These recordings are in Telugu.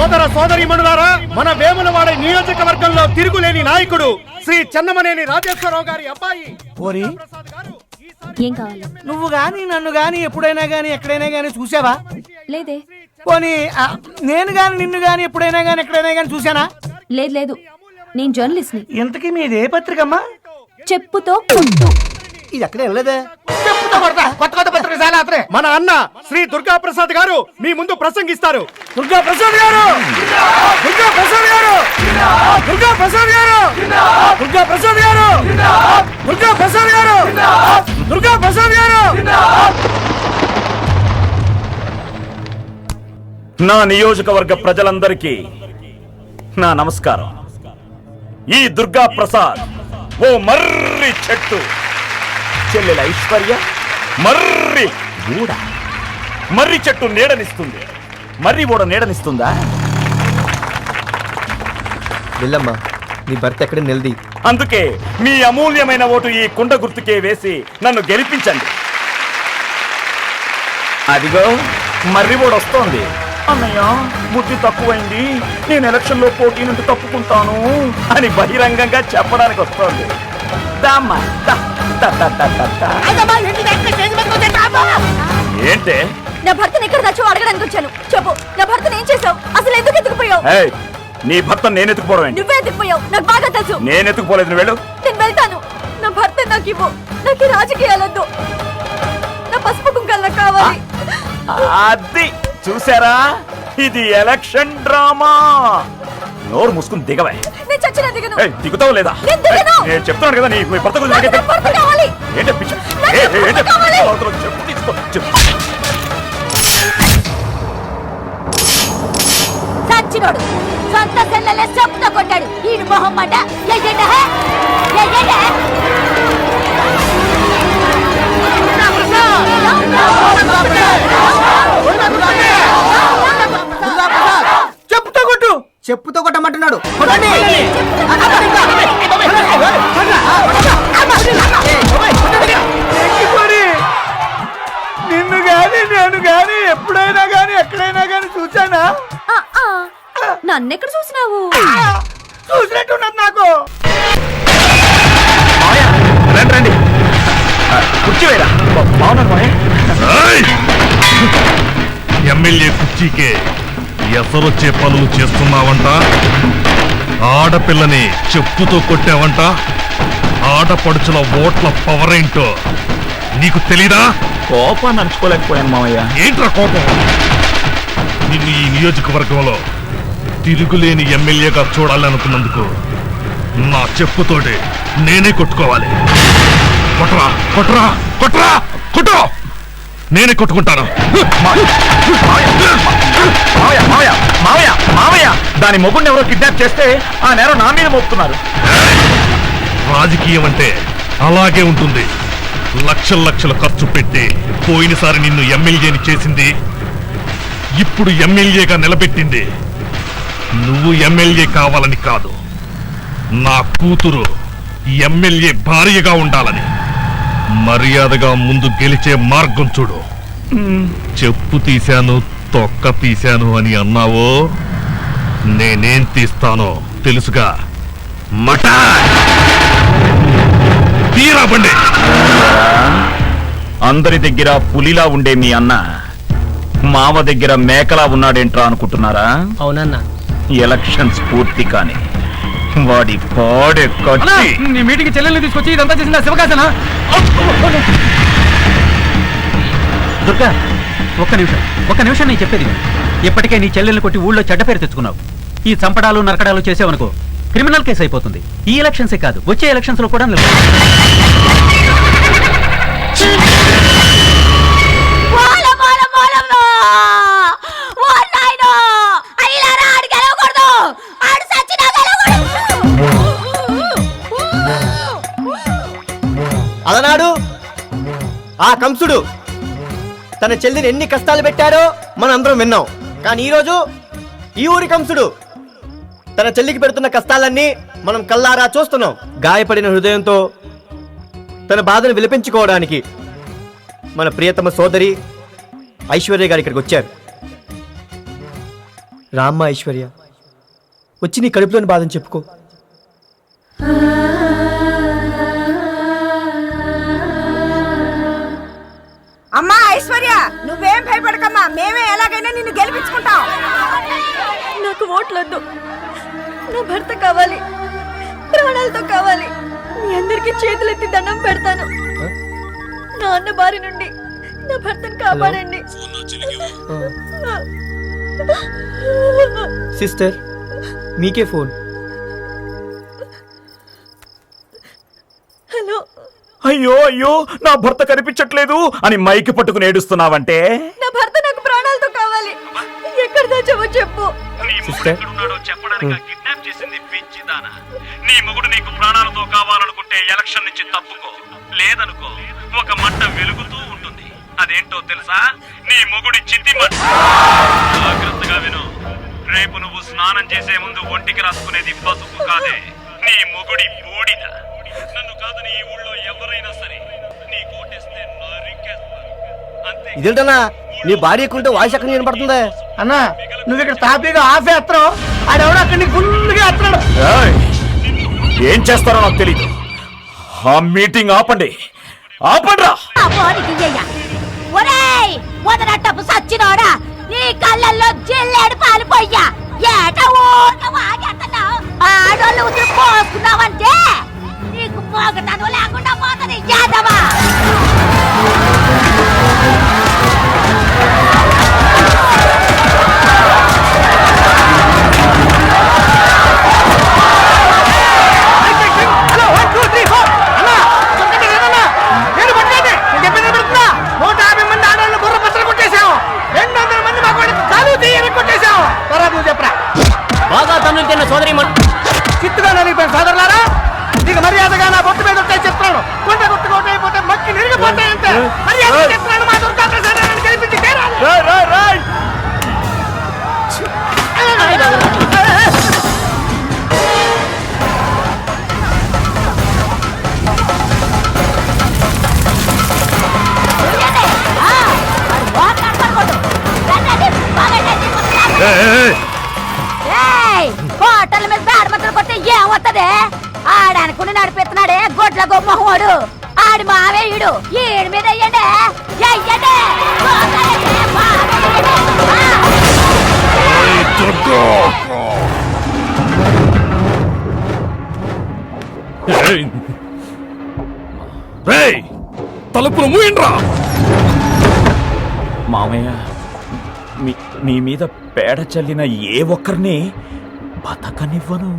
సోదర సోదరీమణులారా, మన వేములవాడ నియోజకవర్గంలో తిరుగులేని నాయకుడు శ్రీ చెన్నమనేని రాజేశ్వరరావు గారి అబ్బాయి ఓరి ఏం కావాలి? నువ్వు గాని నన్ను గాని ఎప్పుడైనా గాని ఎక్కడైనా గాని చూసావా? లేదే. పోనీ నేను గాని నిన్ను గాని ఎప్పుడైనా గాని ఎక్కడైనా గాని చూసానా? లేదు లేదు, నేను జర్నలిస్ట్ ని. ఇంతకీ మీది ఏ పత్రికమ్మా? చెప్పుతో కొట్టు. ఇది ఎక్కడ వెళ్ళలేదే. చెప్పుతో కొడతా. కొత్త కొత్త పత్రిక చాలా అతనే. మన అన్న శ్రీ దుర్గా ప్రసాద్ గారు మీ ముందు ప్రసంగిస్తారు. దుర్గా ప్రసాద్ గారు, దుర్గా ప్రసాద్ గారు, దుర్గా ప్రసాద్ గారు, దుర్గా ప్రసాద్ గారు, దుర్గా ప్రసాద్ గారు, దుర్గా ప్రసాద్ గారు. నా నియోజకవర్గ ప్రజలందరికీ నా నమస్కారం. ఈ దుర్గా ప్రసాద్ ఓ మర్రి చెట్టు, చెల్లెల ఐశ్వర్య మర్రి ఊడ. మర్రి చెట్టు నీడనిస్తుంది, మర్రి ఊడ నీడనిస్తుందా? వెళ్ళమ్మా, నీ భర్త ఎక్కడ నిలది. అందుకే మీ అమూల్యమైన ఓటు ఈ కుండ గుర్తుకే వేసి నన్ను గెలిపించండి. అదిగో మర్రి ఊడ వస్తోంది. అన్నయ్య, బుద్ధి తక్కువైంది, నేను ఎలక్షన్ లో పోటీ నుండి తప్పుకుంటాను అని బహిరంగంగా చెప్పడానికి వస్తోంది. ఏంటే? నా భర్తను ఇక్కడ నచ్చో అడగడానికి వచ్చాను. చెప్పు, నా భర్తను ఏం చేసావు? అసలు ఎందుకు ఎత్తుకుపోయావు? నీ భర్త నేను ఎత్తుకుపోవడం? నువ్వే ఎత్తుకుపోయావు, నాకు బాగా తెలుసు. నేను ఎత్తుకుపోలేదు, నువ్వు వెళ్ళు. నేను వెళ్తాను. నా భర్త నాకు ఇవ్వు. నాకు ఈ రాజకీయాలొద్దు. నా పసుపు కుంకాలు కావాలి. అది చూసారా, ఇది ఎలక్షన్ డ్రామా. నోరు మూసుకుని దిగవే. నేను చచ్చినా దిగను. దిగుతావు లేదా? నేను దిగను. నేను చెప్తున్నాను కదా, నీ భర్త గురించి నాకు నా భర్త కావాలి. ఏంటి పిచ్చి? నాకు నా భర్త కావాలి. చెప్పు తీసుకో, చెప్పు. సచ్చినోడు సొంత సెల్లెలే చెప్పుతో కొట్టాడు. ఈడు మొహం మాట చెప్పుతో కొట్టు. చెప్పుతో కొట్టమంటున్నాడు. కొట్టండి. నిన్ను గాని నేను గాని ఎప్పుడైనా గాని ఎక్కడైనా గాని చూసానా? నన్నెక్కడ చూసినావు? చూసినట్టున్నది నాకు. రండి రండి, కుర్చీ వేరా. బాగున్నాను మాయ. ఎమ్మెల్యే కుర్చీకే ఎసరొచ్చే పనులు చేస్తున్నావంట. ఆడపిల్లని చెప్పుతో కొట్టావంట. ఆడపడుచుల ఓట్ల పవర్ ఏంటో నీకు తెలీదా? కోపాన్ని అణుచుకోలేకపోయాను మామయ్య. ఏంట్రా కోపం? నిన్ను ఈ నియోజకవర్గంలో తిరుగులేని ఎమ్మెల్యేగా చూడాలనుకున్నందుకు నా చెప్పుతోటి నేనే కొట్టుకోవాలి. కొట్రా కొట్రా కొట్రా కొట్టు. నేనే కొట్టుకుంటాను. మావయ్య మావయ్య మావయ్య మావయ్య, దాని మొగుడిని ఎవరో కిడ్నాప్ చేస్తే ఆ నేరం నా మీద మోపుతున్నారు. రాజకీయం అంటే అలాగే ఉంటుంది. లక్షల లక్షల ఖర్చు పెట్టి పోయినసారి నిన్ను ఎమ్మెల్యేని చేసింది, ఇప్పుడు ఎమ్మెల్యేగా నిలబెట్టింది నువ్వు ఎమ్మెల్యే కావాలని కాదు, నా కూతురు ఎమ్మెల్యే భార్యగా ఉండాలని. మర్యాదగా ముందు గెలిచే మార్గం చూడు. చెప్పు తీశాను, తొక్క తీశాను అని అన్నావో, నేనేం తీస్తానో తెలుసుగా. మటా తీరా బండి. అందరి దగ్గర పులిలా ఉండే మీ అన్న మామ దగ్గర మేకలా ఉన్నాడేంట్రా అనుకుంటున్నారా? అవునన్నా. ఎలక్షన్స్ పూర్తి కాని వాడి పాడే కట్టి. నీ మీటింగ్ చెల్లెల్ని తీసుకొచ్చి ఇదంతా చేసిన శివకాశనా? దుర్గా, ఒక్క నిమిషం నేను చెప్పేది. ఇప్పటికే నీ చెల్లెల్ని కొట్టి ఊళ్ళో చెడ్డ పేరు తెచ్చుకున్నావు. ఈ చంపడాలు నరకడాలు చేసావనుకో క్రిమినల్ కేసు అయిపోతుంది. ఈ ఎలక్షన్సే కాదు, వచ్చే ఎలక్షన్స్ లో కూడా అలనాడు ఆ కంసుడు తన చెల్లిని ఎన్ని కష్టాలు పెట్టారో మనం అందరం విన్నాం. కానీ ఈరోజు ఈ ఊరి కంసుడు తన చెల్లికి పెడుతున్న కష్టాలన్నీ మనం కల్లారా చూస్తున్నాం. గాయపడిన హృదయంతో తన బాధను విలపించుకోవడానికి మన ప్రియతమ సోదరి ఐశ్వర్య గారు ఇక్కడికి వచ్చారు. రామ్మ ఐశ్వర్య, వచ్చి నీ కడుపులోని బాధని చెప్పుకో. అమ్మా ఐశ్వర్య, నువ్వేం భయపడకమ్మా, మేమే ఎలాగైనా నిన్ను గెలిపించుకుంటాం. నాకు ఓట్లొద్దు, నా భర్త కావాలి, ప్రాణాలతో కావాలి. మీ అందరికి చేతులెత్తి దండం పెడతాను. నా అన్న బారి నుండి నా భర్తను కాపాడండి. సిస్టర్, మీకే ఫోన్. హలో. అయ్యో అయ్యో, నా భర్త కనిపించట్లేదు అని మైకి పట్టుకుని ఏడుస్తున్నావంటే? నా భర్త నాకు ప్రాణాలతో కావాలి. ఎక్కడ దాచావో చెప్పు. సిస్టర్, కిడ్నాప్ చేసింది పిచ్చిదానా. నీ మొగుడు నీకు ప్రాణాలతో కావాలనుకుంటే ఎలక్షన్ నుంచి తప్పుకో, లేదనుకో ఒక మంట వెలుగుతూ ఉంటుంది. అదేంటో తెలుసా? నీ మొగుడి చిత్తి మంట. జాగ్రత్తగా విను. రేపు నువ్వు స్నానం చేసే ముందు ఒంటికి రాసుకునేది పసుపు కాదే, నీ మొగుడి బూడిద. నన్ను కాదని ఈ ఊళ్ళో ఎవరైనా సరే నీ కోటేస్తే నరికేస్తారు. అంతే. ఇదేంటన్నా నీ భార్య ఎక్కుంటే వాయిస్ ఎక్కడ వినపడుతుంది? అన్నా, నువ్వు ఇక్కడ తాపీగా ఆఫ్ వేస్తున్నావు, ఆడెవడో అక్కడ నీకు ఫుల్గా వేస్తున్నాడు. ఏయ్, ఏం చేస్తారో నాకు తెలీదు. ఆ మీటింగ్ ఆపండి, ఆపండ్రా. ఒరేయ్, మొదలట్టపు సచ్చినోడా, నీ కళ్ళల్లో జిల్లేడు పాలిపోయ్యా. ఏట ఊట వాగేస్తున్నావు. ఆడోళ్ళు ఉతురు పోసుకున్నావంటే నీకు పోగటాను లేకుండా పోతుంది యాదవా. బాగా తన్నులు తిన్న సోదరి చిత్తుగా నలిగిపోయిన సోదరులారా, నీకు మర్యాదగా నా బొట్టు మీద ఉంటాయి చెప్తున్నాను. కొండ కొట్టుకోవటం అయిపోతే మక్కి నిరిగిపోతాయంటే మర్యాద చెప్తున్నాను. మా దుర్గా ప్రసాదాన్ని గెలిపించి తీరాలి. హోటల్ మీద బేడమతులు కొట్టే ఏమవుతుంది? ఆడనుకుని నడిపిస్తున్నాడే గొడ్ల గొమ్మహోడు, ఆడి మావేయుడు. ఈడి మీద వెయ్యండి, వెయ్యండి. తలుపులు మూయండ్రా. మామయ్య, నీ మీద పేడ చల్లిన ఏ ఒక్కరిని బతకనివ్వను.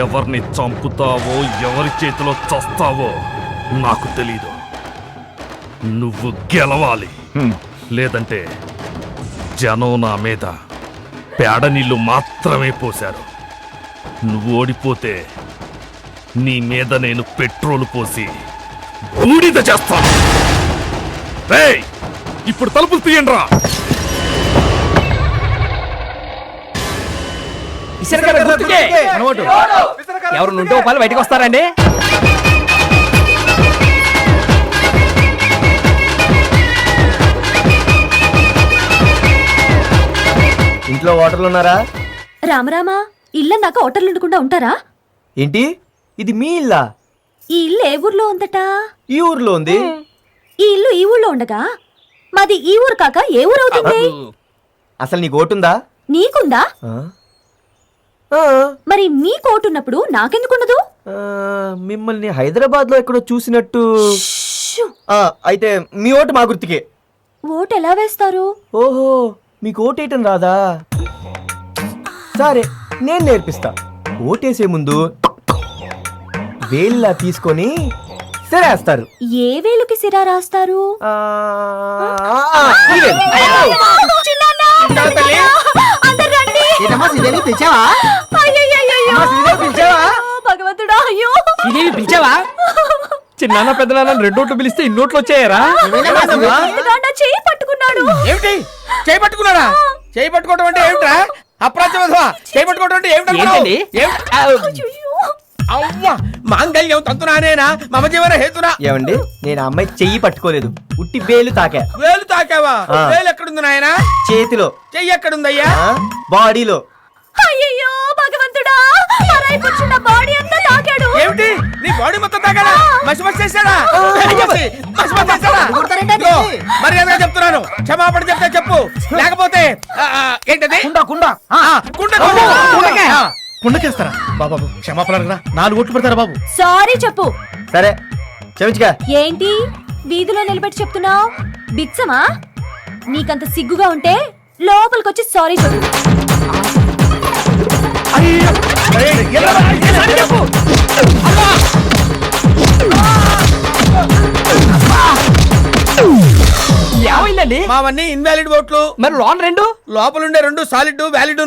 ఎవరిని చంపుతావో ఎవరి చేతిలో చస్తావో నాకు తెలీదు. నువ్వు గెలవాలి, లేదంటే జనం నా మీద పేడ నీళ్లు మాత్రమే పోశారు. నువ్వు ఓడిపోతే నీ మీద నేను పెట్రోల్ పోసి బూడిద చేస్తాను. రేయ్, ఇప్పుడు తలుపులు తీయండ్రా. ఎవరు నుండి వాళ్ళు బయటకు వస్తారండి? ఇంట్లో ఓటర్లు ఉన్నారా? రామరామా, ఇల్లన్నాక హోటల్ ఉండకుండా ఉంటారా? ఏంటి, ఇది మీ ఇల్లా? ఈ ఇల్లు ఏ ఊర్లో ఉందట? ఈ ఊర్లో ఉంది. ఈ ఇల్లు ఈ ఊర్లో ఉండగా మాది ఈ ఊరు కాక ఏ ఊరు అవుతుంది? అసలు నీకు ఓటుందా? నీకుందా? ఆ? ఆ, మరి నీ కోటున్నప్పుడు నాకెందుకుండదు? ఆ, మిమ్మల్ని హైదరాబాద్ లో ఎక్కడో చూసినట్టు. షూ! అయితే మీ ఓటు మా గుర్తుకే. ఓటు ఎలా వేస్తారు? ఓహో, మీకు ఓటేయటం రాదా? సరే, నేను నేర్పిస్తా. ఓటేసే ముందు వేళ్ళ తీసుకొని సిరేస్తారు. ఏ వేలుకి సిరా రాస్తారు? ఈ వేలు. భగవంతుడా, అయ్యో! ఇదేవి పిలిచావా? చిన్న పెద్దనాన్న రెండు ఓట్లు పిలిస్తే ఇన్ని ఓట్లు వచ్చాయరా? నా చెయ్యి పట్టుకున్నాడు. ఏమిటి చేయి పట్టుకున్నాడా? చేయి పట్టుకోవడం అంటే ఏమిట్రా? అప్రాచ్య చేయి పట్టుకోవడం అంటే ఏమిటండి? అయ్యయ్యో! అవ్వా మాంగళ్యం తంతునానేనా మమ జీవన హేతునా. ఏమండి నేను ఆ అమ్మాయి చెయ్యి పట్టుకోలేదు, ఉట్టి వేలు తాకా. వేలు తాకావా? ఆ. వేలు ఎక్కడుంది నాయనా? చేతిలో. చెయ్యి ఎక్కడుందయ్యా? బాడీలో. అయ్యయ్యో భగవంతుడా, అరైపుచ్చిన బాడీ అంతా తాకాడు. ఏమిటి నీ బాడీ మొత్తం తాగాడా? మసి మసి చేశాడా? మసి మసి చేశాడా? ఇదిగో, మర్యాదగా చెప్తున్నాను, క్షమాపణ చెప్తే చెప్పు, లేకపోతే ఏంటది? పుండకేస్తారా బాబు? క్షమాపణ అడగరా, 4 ఓట్లు పెడతారా బాబు? సారీ చెప్పు. సరే క్షమించుగా. ఏంటి వీధిలో నిలబెట్టి చెప్తున్నావు? బిచ్చమా? నీకంత సిగ్గుగా ఉంటే లోపలికొచ్చి సారీ చెప్పు. ఏమైందండి? మావన్నీ ఇన్వాలిడ్ ఓట్లు. మరి లోన్ 2 లోపలుండే 2 సాలిడ్ వ్యాలిడ్.